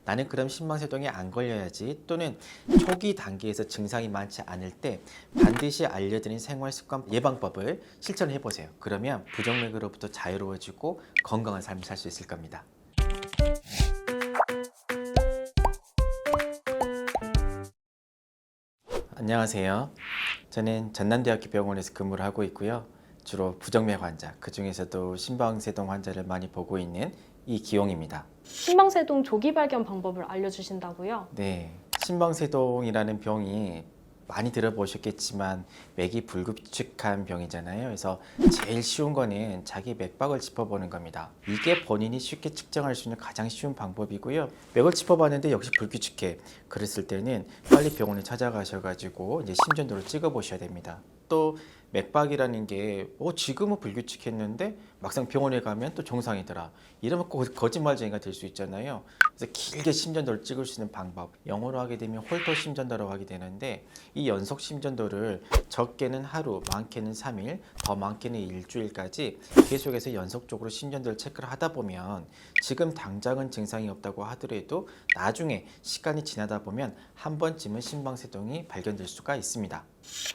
나는 그럼 신방세동에 안 걸려야지, 또는 초기 단계에서 증상이 많지 않을 때 반드시 알려드린 생활습관 예방법을 실천해 보세요. 그러면 부정맥으로부터 자유로워지고 건강한 삶을 살 수 있을 겁니다. 안녕하세요. 저는 전남대학교 병원에서 근무를 하고 있고요. 주로 부정맥 환자, 그 중에서도 신방세동 환자를 많이 보고 있는 이기용입니다. 신방세동 조기 발견 방법을 알려주신다고요? 네, 신방세동이라는 병이 많이 들어보셨겠지만 맥이 불규칙한 병이잖아요. 그래서 제일 쉬운 거는 자기 맥박을 짚어보는 겁니다. 이게 본인이 쉽게 측정할 수 있는 가장 쉬운 방법이고요. 맥을 짚어봤는데 역시 불규칙해. 그랬을 때는 빨리 병원에 찾아가셔가지고 이제 심전도를 찍어보셔야 됩니다. 또 맥박이라는 게 지금은 불규칙했는데 막상 병원에 가면 또 정상이더라, 이러면 꼭 거짓말쟁이가 될 수 있잖아요. 그래서 길게 심전도를 찍을 수 있는 방법, 영어로 하게 되면 홀터 심전도라고 하게 되는데, 이 연속 심전도를 적게는 하루, 많게는 3일, 더 많게는 일주일까지 계속해서 연속적으로 심전도를 체크를 하다 보면 지금 당장은 증상이 없다고 하더라도 나중에 시간이 지나다 보면 한 번쯤은 신방세동이 발견될 수가 있습니다.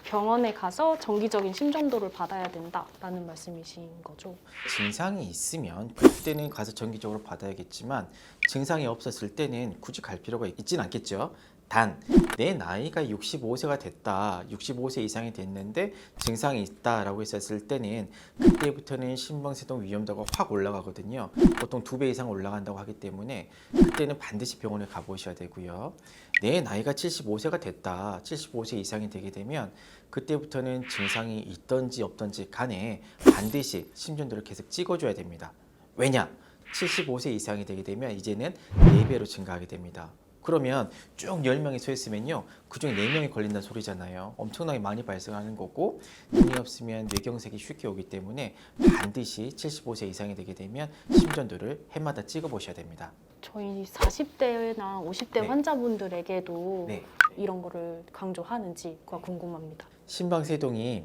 병원에 가서 정기적인 심전도를 받아야 된다라는 말씀이신 거죠? 증상이 있으면 그때는 가서 정기적으로 받아야겠지만, 증상이 없었을 때는 굳이 갈 필요가 있진 않겠죠. 단, 내 나이가 65세가 됐다, 65세 이상이 됐는데 증상이 있다라고 했었을 때는 그때부터는 신방세동 위험도가 확 올라가거든요. 보통 2배 이상 올라간다고 하기 때문에 그때는 반드시 병원에 가보셔야 되고요. 내 나이가 75세가 됐다, 75세 이상이 되게 되면 그때부터는 증상이 있던지 없던지 간에 반드시 심전도를 계속 찍어줘야 됩니다. 왜냐? 75세 이상이 되게 되면 이제는 4배로 증가하게 됩니다. 그러면 쭉 10명이 서 있으면요, 그중에 4명이 걸린다는 소리잖아요. 엄청나게 많이 발생하는 거고, 눈이 없으면 뇌경색이 쉽게 오기 때문에 반드시 75세 이상이 되게 되면 심전도를 해마다 찍어보셔야 됩니다. 저희 40대나 50대 네. 환자분들에게도 네. 이런 거를 강조하는지가 궁금합니다. 신방세동이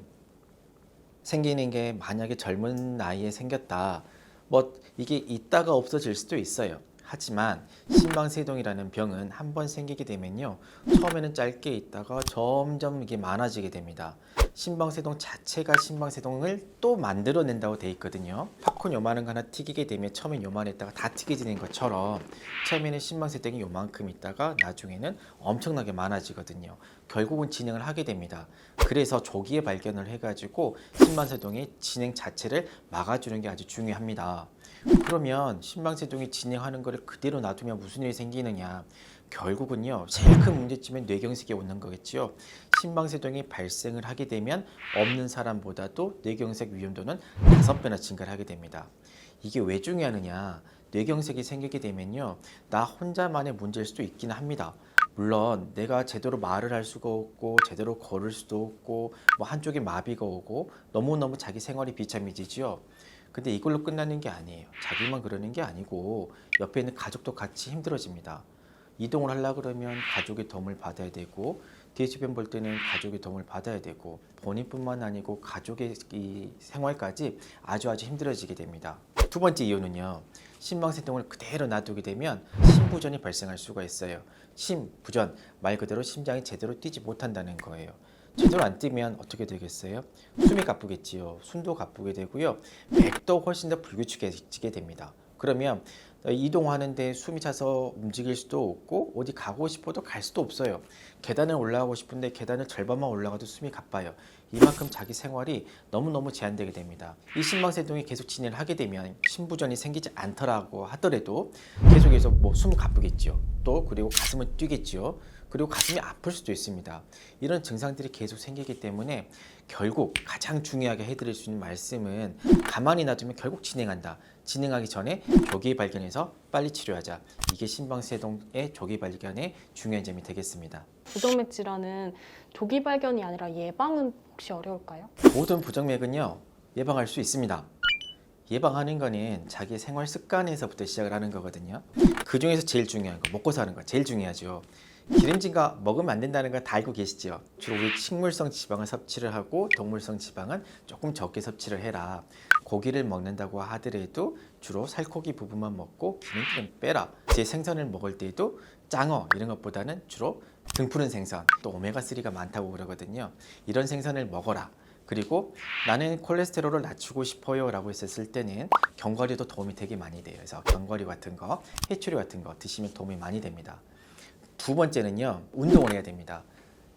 생기는 게 만약에 젊은 나이에 생겼다, 이게 있다가 없어질 수도 있어요. 하지만 신방세동이라는 병은 한번 생기게 되면요, 처음에는 짧게 있다가 점점 이게 많아지게 됩니다. 신방세동 자체가 신방세동을 또 만들어낸다고 돼 있거든요. 팝콘 요만한 거 하나 튀기게 되면 처음엔 요만했다가 다 튀겨지는 것처럼 처음에는 신방세동이 요만큼 있다가 나중에는 엄청나게 많아지거든요. 결국은 진행을 하게 됩니다. 그래서 조기에 발견을 해가지고 신방세동의 진행 자체를 막아주는 게 아주 중요합니다. 그러면 신방세동이 진행하는 것을 그대로 놔두면 무슨 일이 생기느냐? 결국은요, 제일 큰 문제점은 뇌경색이 오는 거겠죠. 신방세동이 발생을 하게 되면 없는 사람보다도 뇌경색 위험도는 5배나 증가를 하게 됩니다. 이게 왜 중요하느냐? 뇌경색이 생기게 되면요, 나 혼자만의 문제일 수도 있긴 합니다. 물론 내가 제대로 말을 할 수가 없고 제대로 걸을 수도 없고 한쪽에 마비가 오고 너무너무 자기 생활이 비참해지죠. 근데 이걸로 끝나는 게 아니에요. 자기만 그러는 게 아니고 옆에 있는 가족도 같이 힘들어집니다. 이동을 하려고 그러면 가족의 도움을 받아야 되고, 뒤에 주변 볼 때는 가족의 도움을 받아야 되고, 본인뿐만 아니고 가족의 이 생활까지 아주 힘들어지게 됩니다. 두 번째 이유는요, 신방세동을 그대로 놔두게 되면 심부전이 발생할 수가 있어요. 심부전, 말 그대로 심장이 제대로 뛰지 못한다는 거예요. 제대로 안 뛰면 어떻게 되겠어요? 숨이 가쁘겠지요. 숨도 가쁘게 되고요. 맥도 훨씬 더 불규칙해지게 됩니다. 그러면 이동하는데 숨이 차서 움직일 수도 없고, 어디 가고 싶어도 갈 수도 없어요. 계단을 올라가고 싶은데 계단을 절반만 올라가도 숨이 가빠요. 이만큼 자기 생활이 너무너무 제한되게 됩니다. 이 신방세동이 계속 진행을 하게 되면 심부전이 생기지 않더라고 하더라도 계속해서 숨 가쁘겠죠. 또 그리고 가슴은 뛰겠죠. 그리고 가슴이 아플 수도 있습니다. 이런 증상들이 계속 생기기 때문에 결국 가장 중요하게 해드릴 수 있는 말씀은, 가만히 놔두면 결국 진행한다. 진행하기 전에 조기 발견해서 빨리 치료하자. 이게 신방세동의 조기 발견의 중요한 점이 되겠습니다. 부정맥 질환은 조기 발견이 아니라 예방은 혹시 어려울까요? 모든 부정맥은요, 예방할 수 있습니다. 예방하는 거는 자기 생활 습관에서부터 시작을 하는 거거든요. 그 중에서 제일 중요한 거, 먹고 사는 거 제일 중요하죠. 기름진 거 먹으면 안 된다는 거 다 알고 계시죠? 주로 우리 식물성 지방을 섭취를 하고 동물성 지방은 조금 적게 섭취를 해라. 고기를 먹는다고 하더라도 주로 살코기 부분만 먹고 기름기는 빼라. 제 생선을 먹을 때에도 짱어 이런 것보다는 주로 등푸른 생선, 또 오메가3가 많다고 그러거든요. 이런 생선을 먹어라. 그리고 나는 콜레스테롤을 낮추고 싶어요 라고 했었을 때는 견과류도 도움이 되게 많이 돼요. 그래서 견과류 같은 거, 해초류 같은 거 드시면 도움이 많이 됩니다. 두 번째는요, 운동을 해야 됩니다.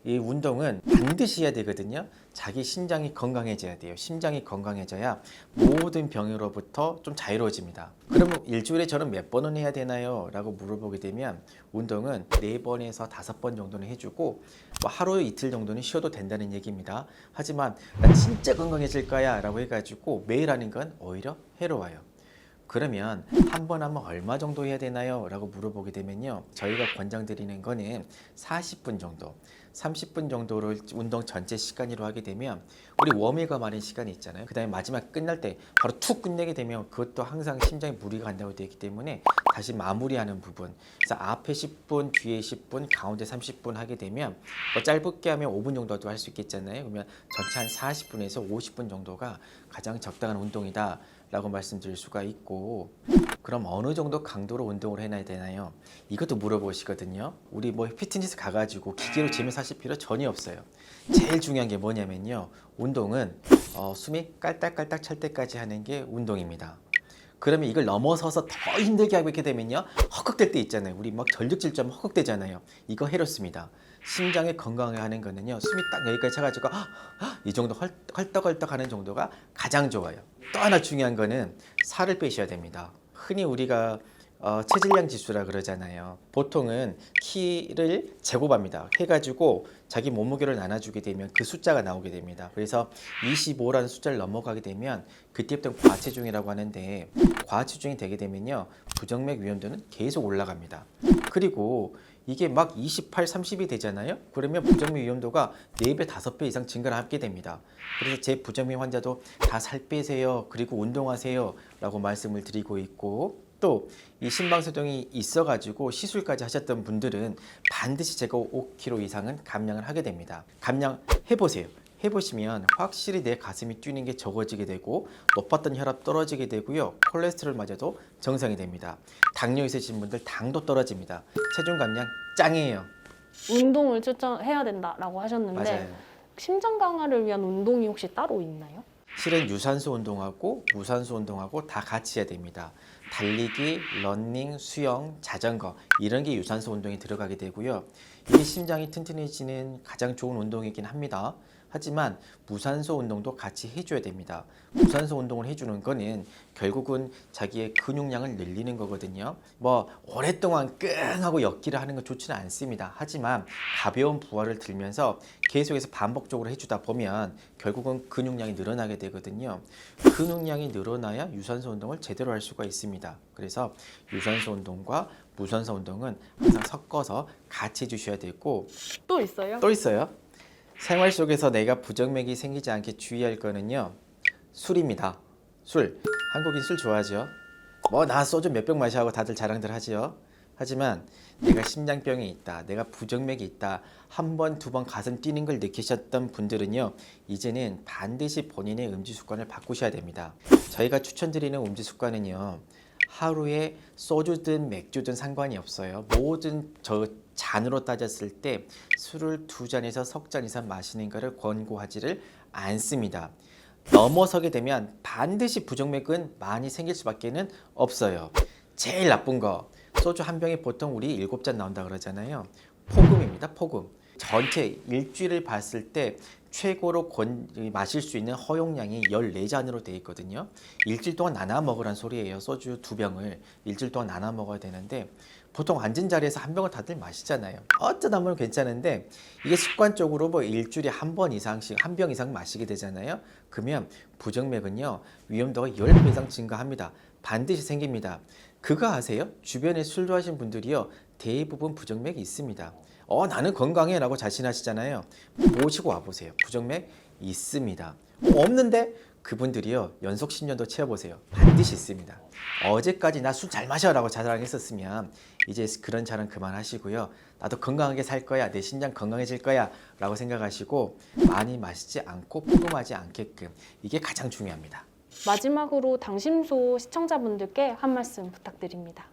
이 운동은 반드시 해야 되거든요. 자기 심장이 건강해져야 돼요. 심장이 건강해져야 모든 병으로부터 좀 자유로워집니다. 그러면 일주일에 저는 몇 번은 해야 되나요? 라고 물어보게 되면 운동은 4번에서 5번 정도는 해주고 뭐 하루 이틀 정도는 쉬어도 된다는 얘기입니다. 하지만 나 진짜 건강해질 거야 라고 해가지고 매일 하는 건 오히려 해로워요. 그러면 한 번 하면 얼마 정도 해야 되나요? 라고 물어보게 되면요, 저희가 권장드리는 거는 40분 정도, 30분 정도를 운동 전체 시간으로 하게 되면 우리 웜웨이가 마른 시간이 있잖아요. 그 다음에 마지막 끝날 때 바로 툭 끝내게 되면 그것도 항상 심장에 무리가 간다고 되어 있기 때문에 다시 마무리하는 부분, 그래서 앞에 10분, 뒤에 10분, 가운데 30분 하게 되면 뭐 짧게 하면 5분 정도도 할 수 있겠잖아요. 그러면 전체 한 40분에서 50분 정도가 가장 적당한 운동이다 라고 말씀드릴 수가 있고, 그럼 어느 정도 강도로 운동을 해놔야 되나요? 이것도 물어보시거든요. 우리 뭐 피트니스 가가지고 기계로 재면서 하실 필요 전혀 없어요. 제일 중요한 게 뭐냐면요, 운동은 숨이 깔딱깔딱 찰 때까지 하는 게 운동입니다. 그러면 이걸 넘어서서 더 힘들게 하고 있게 되면요, 헉헉댈 때 있잖아요. 우리 막 전력질주하면 헉헉대잖아요. 이거 해롭습니다. 심장에 건강하게 하는 거는요, 숨이 딱 여기까지 차가지고 이 정도 헐떡헐떡 하는 정도가 가장 좋아요. 또 하나 중요한 거는 살을 빼셔야 됩니다. 흔히 우리가 체질량 지수라 그러잖아요. 보통은 키를 제곱합니다. 해가지고 자기 몸무게를 나눠주게 되면 그 숫자가 나오게 됩니다. 그래서 25라는 숫자를 넘어가게 되면 그때부터 과체중이라고 하는데, 과체중이 되게 되면요, 부정맥 위험도는 계속 올라갑니다. 그리고 이게 막 28, 30이 되잖아요. 그러면 부정맥 위험도가 4배, 5배 이상 증가를 하게 됩니다. 그래서 제 부정맥 환자도 다 살 빼세요, 그리고 운동하세요 라고 말씀을 드리고 있고, 또 이 심방세동이 있어가지고 시술까지 하셨던 분들은 반드시 제가 5kg 이상은 감량을 하게 됩니다. 감량해보세요. 해보시면 확실히 내 가슴이 뛰는 게 적어지게 되고 높았던 혈압 떨어지게 되고요, 콜레스테롤마저도 정상이 됩니다. 당뇨 있으신 분들 당도 떨어집니다. 체중 감량 짱이에요. 운동을 추천해야 된다라고 하셨는데 맞아요. 심장 강화를 위한 운동이 혹시 따로 있나요? 실은 유산소 운동하고 무산소 운동하고 다 같이 해야 됩니다. 달리기, 러닝, 수영, 자전거 이런 게 유산소 운동에 들어가게 되고요. 이게 심장이 튼튼해지는 가장 좋은 운동이긴 합니다. 하지만 무산소 운동도 같이 해줘야 됩니다. 무산소 운동을 해주는 거는 결국은 자기의 근육량을 늘리는 거거든요. 뭐 오랫동안 끙 하고 역기를 하는 건 좋지는 않습니다. 하지만 가벼운 부하를 들면서 계속해서 반복적으로 해주다 보면 결국은 근육량이 늘어나게 되거든요. 근육량이 늘어나야 유산소 운동을 제대로 할 수가 있습니다. 그래서 유산소 운동과 무산소 운동은 항상 섞어서 같이 해주셔야 되고, 또 있어요? 또 있어요. 생활 속에서 내가 부정맥이 생기지 않게 주의할 거는요, 술입니다. 술. 한국인 술 좋아하죠. 뭐 나 소주 몇 병 마셔 하고 다들 자랑들 하지요. 하지만 내가 심장병이 있다, 내가 부정맥이 있다, 한 번, 두 번 가슴 뛰는 걸 느끼셨던 분들은요, 이제는 반드시 본인의 음주 습관을 바꾸셔야 됩니다. 저희가 추천드리는 음주 습관은요, 하루에 소주든 맥주든 상관이 없어요. 모든 잔으로 따졌을 때 술을 2잔에서 석 잔 이상 마시는 것을 권고하지를 않습니다. 넘어서게 되면 반드시 부정맥은 많이 생길 수밖에 없어요. 제일 나쁜 거, 소주 한 병에 보통 우리 7잔 나온다 그러잖아요. 포금입니다. 포금. 전체 일주일을 봤을 때 최고로 마실 수 있는 허용량이 14잔으로 되어 있거든요. 일주일 동안 나눠 먹으란 소리예요. 소주 2병을 일주일 동안 나눠 먹어야 되는데, 보통 앉은 자리에서 한 병을 다들 마시잖아요. 어쩌다 보면 괜찮은데 이게 습관적으로 뭐 일주일에 한 번 이상씩, 한 병 이상 마시게 되잖아요. 그러면 부정맥은요, 위험도가 10배 이상 증가합니다. 반드시 생깁니다. 그거 아세요? 주변에 술 좋아하시는 분들이요, 대부분 부정맥이 있습니다. 나는 건강해 라고 자신하시잖아요. 모시고 와보세요. 부정맥 있습니다. 없는데? 그분들이요, 연속 10년도 채워보세요. 반드시 있습니다. 어제까지 나 술 잘 마셔 라고 자랑했었으면 이제 그런 자랑 그만하시고요, 나도 건강하게 살 거야, 내 심장 건강해질 거야 라고 생각하시고 많이 마시지 않고 포금하지 않게끔, 이게 가장 중요합니다. 마지막으로 당심소 시청자분들께 한 말씀 부탁드립니다.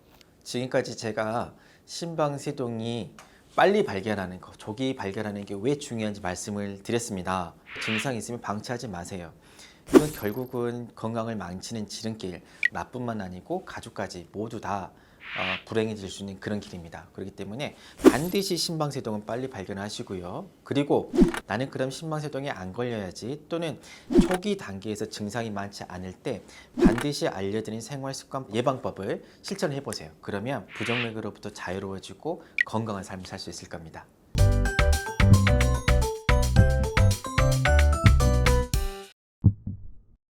지금까지 제가 심방세동이 빨리 발견하는 거, 조기 발견하는 게 왜 중요한지 말씀을 드렸습니다. 증상이 있으면 방치하지 마세요. 이건 결국은 건강을 망치는 지름길, 나뿐만 아니고 가족까지 모두 다 불행해질 수 있는 그런 길입니다. 그렇기 때문에 반드시 심방세동은 빨리 발견하시고요. 그리고 나는 그럼 심방세동에 안 걸려야지, 또는 초기 단계에서 증상이 많지 않을 때 반드시 알려드린 생활습관 예방법을 실천해 보세요. 그러면 부정맥으로부터 자유로워지고 건강한 삶을 살 수 있을 겁니다.